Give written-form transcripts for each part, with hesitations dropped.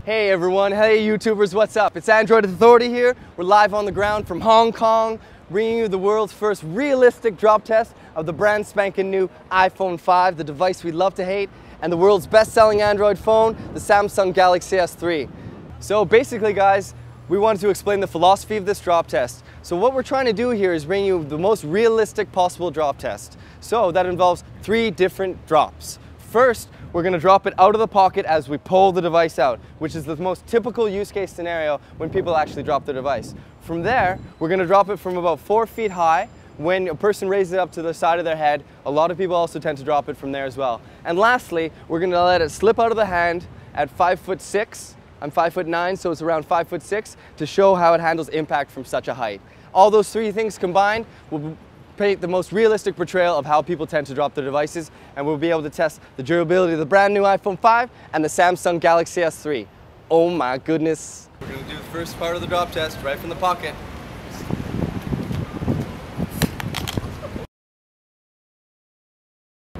Hey everyone, hey YouTubers, what's up? It's Android Authority here. We're live on the ground from Hong Kong, bringing you the world's first realistic drop test of the brand spanking new iPhone 5, the device we love to hate, and the world's best-selling Android phone, the Samsung Galaxy S3. So basically guys, we wanted to explain the philosophy of this drop test. So what we're trying to do here is bring you the most realistic possible drop test. So that involves 3 different drops. First, we're going to drop it out of the pocket as we pull the device out, which is the most typical use case scenario when people actually drop their device. From there, we're going to drop it from about 4 feet high. When a person raises it up to the side of their head, a lot of people also tend to drop it from there as well. And lastly, we're going to let it slip out of the hand at 5'6". I'm 5'9", so it's around 5'6", to show how it handles impact from such a height. All those 3 things combined will paint the most realistic portrayal of how people tend to drop their devices, and we'll be able to test the durability of the brand new iPhone 5 and the Samsung Galaxy S3. Oh my goodness. We're going to do the first part of the drop test right from the pocket.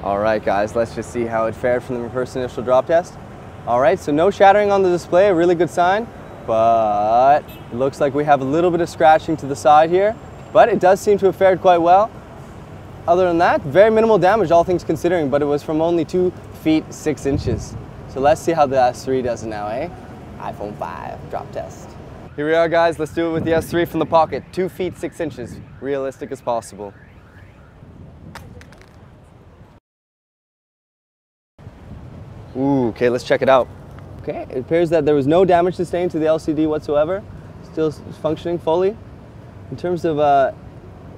Alright guys, let's just see how it fared from the first initial drop test. Alright, so no shattering on the display, a really good sign, but it looks like we have a little bit of scratching to the side here. But it does seem to have fared quite well. Other than that, very minimal damage, all things considering, but it was from only 2 feet 6 inches. So let's see how the S3 does it now, eh? iPhone 5 drop test. Here we are guys, let's do it with the S3 from the pocket. 2 feet 6 inches, realistic as possible. Ooh, okay, let's check it out. Okay, it appears that there was no damage sustained to the LCD whatsoever. Still functioning fully. In terms of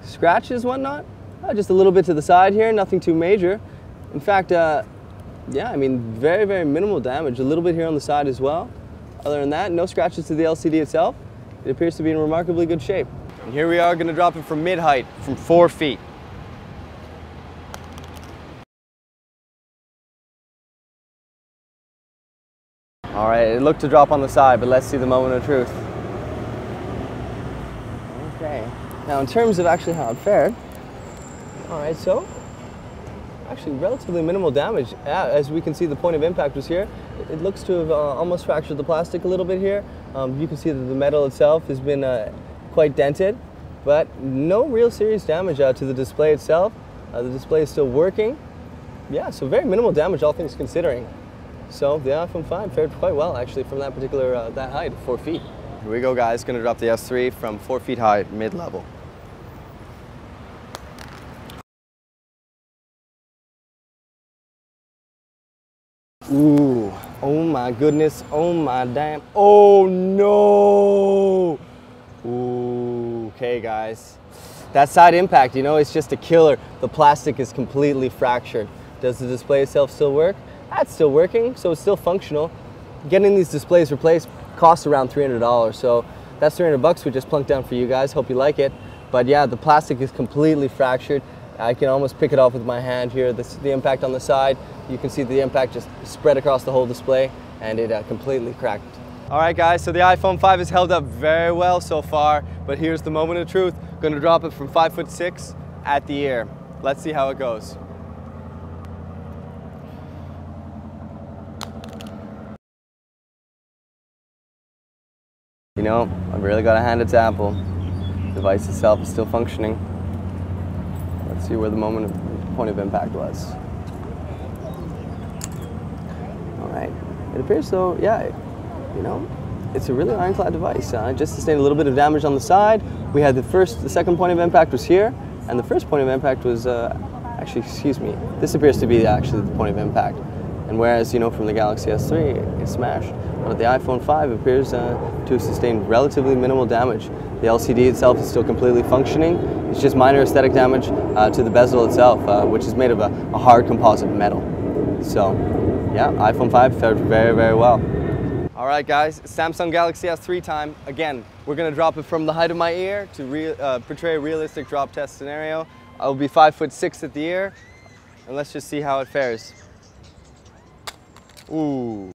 scratches, whatnot, just a little bit to the side here, nothing too major. In fact, yeah, I mean, very, very minimal damage. A little bit here on the side as well. Other than that, no scratches to the LCD itself. It appears to be in remarkably good shape. And here we are going to drop it from mid-height, from 4 feet. All right, it looked to drop on the side, but let's see the moment of truth. Okay, now in terms of actually how it fared, all right, so actually relatively minimal damage. As we can see, the point of impact was here. It looks to have almost fractured the plastic a little bit here. You can see that the metal itself has been quite dented, but no real serious damage to the display itself. The display is still working. Yeah, so very minimal damage, all things considering. So the iPhone 5 fared quite well actually from that particular, that height, 4 feet. Here we go guys, gonna drop the S3 from 4 feet high, mid-level. Ooh, oh my goodness, oh my damn, oh no! Ooh, okay guys. That side impact, you know, it's just a killer. The plastic is completely fractured. Does the display itself still work? That's still working, so it's still functional. Getting these displays replaced costs around $300, so that's $300 we just plunked down for you guys. Hope you like it. But yeah, the plastic is completely fractured. I can almost pick it off with my hand here. The impact on the side, you can see the impact just spread across the whole display, and it completely cracked. All right guys, so the iPhone 5 has held up very well so far, but here's the moment of truth. Going to drop it from 5'6" at the ear. Let's see how it goes. You know, I've really got to hand it to Apple. The device itself is still functioning. Let's see where the point of impact was. All right, it appears though, yeah, you know, it's a really ironclad device. Just sustained a little bit of damage on the side. We had the second point of impact was here, and the first point of impact was, actually, excuse me, this appears to be actually the point of impact. And whereas, you know, from the Galaxy S3, it smashed. But the iPhone 5 appears to have sustained relatively minimal damage. The LCD itself is still completely functioning. It's just minor aesthetic damage to the bezel itself, which is made of a hard composite metal. So, yeah, iPhone 5 fared very, very well. All right, guys, Samsung Galaxy S3 time. Again, we're going to drop it from the height of my ear to portray a realistic drop test scenario. I'll be 5'6" at the ear, and let's just see how it fares. Ooh.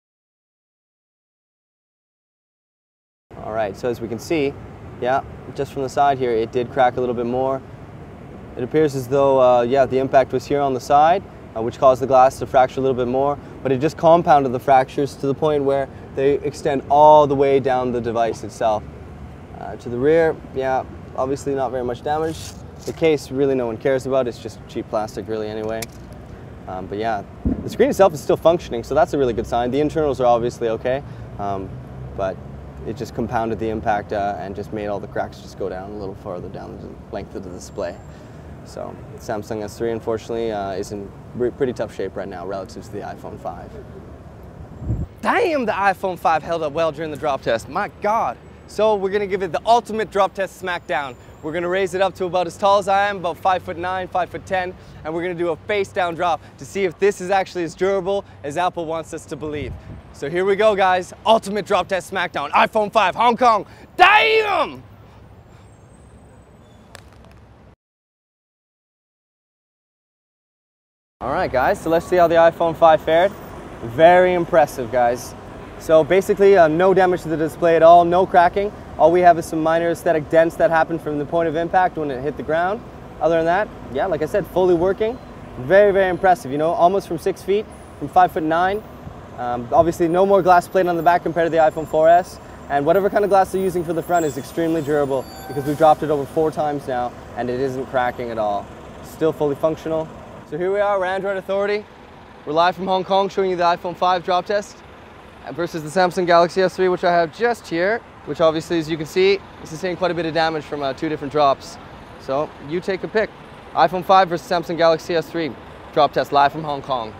All right, so as we can see, yeah, just from the side here, it did crack a little bit more. It appears as though, yeah, the impact was here on the side, which caused the glass to fracture a little bit more. but it just compounded the fractures to the point where they extend all the way down the device itself. To the rear, yeah, obviously not very much damage. The case, really no one cares about. It's just cheap plastic really anyway. But yeah, the screen itself is still functioning, so that's a really good sign. The internals are obviously okay, but it just compounded the impact and just made all the cracks just go down a little farther down the length of the display. So Samsung S3 unfortunately is in pretty tough shape right now relative to the iPhone 5. Damn, the iPhone 5 held up well during the drop test, my God. So we're gonna give it the ultimate drop test smackdown. We're gonna raise it up to about as tall as I am, about 5'9", 5'10", and we're gonna do a face down drop to see if this is actually as durable as Apple wants us to believe. So here we go, guys. Ultimate drop test smackdown, iPhone 5, Hong Kong. Damn! All right, guys, so let's see how the iPhone 5 fared. Very impressive, guys. So basically, no damage to the display at all, no cracking. All we have is some minor aesthetic dents that happened from the point of impact when it hit the ground. Other than that, yeah, like I said, fully working. Very, very impressive, you know, almost from 6 feet, from 5'9". Obviously, no more glass plate on the back compared to the iPhone 4S. And whatever kind of glass they're using for the front is extremely durable because we've dropped it over 4 times now and it isn't cracking at all. Still fully functional. So here we are, we're Android Authority. We're live from Hong Kong showing you the iPhone 5 drop test versus the Samsung Galaxy S3, which I have just here, which obviously, as you can see, is sustaining quite a bit of damage from 2 different drops. So you take a pick. iPhone 5 versus Samsung Galaxy S3 drop test live from Hong Kong.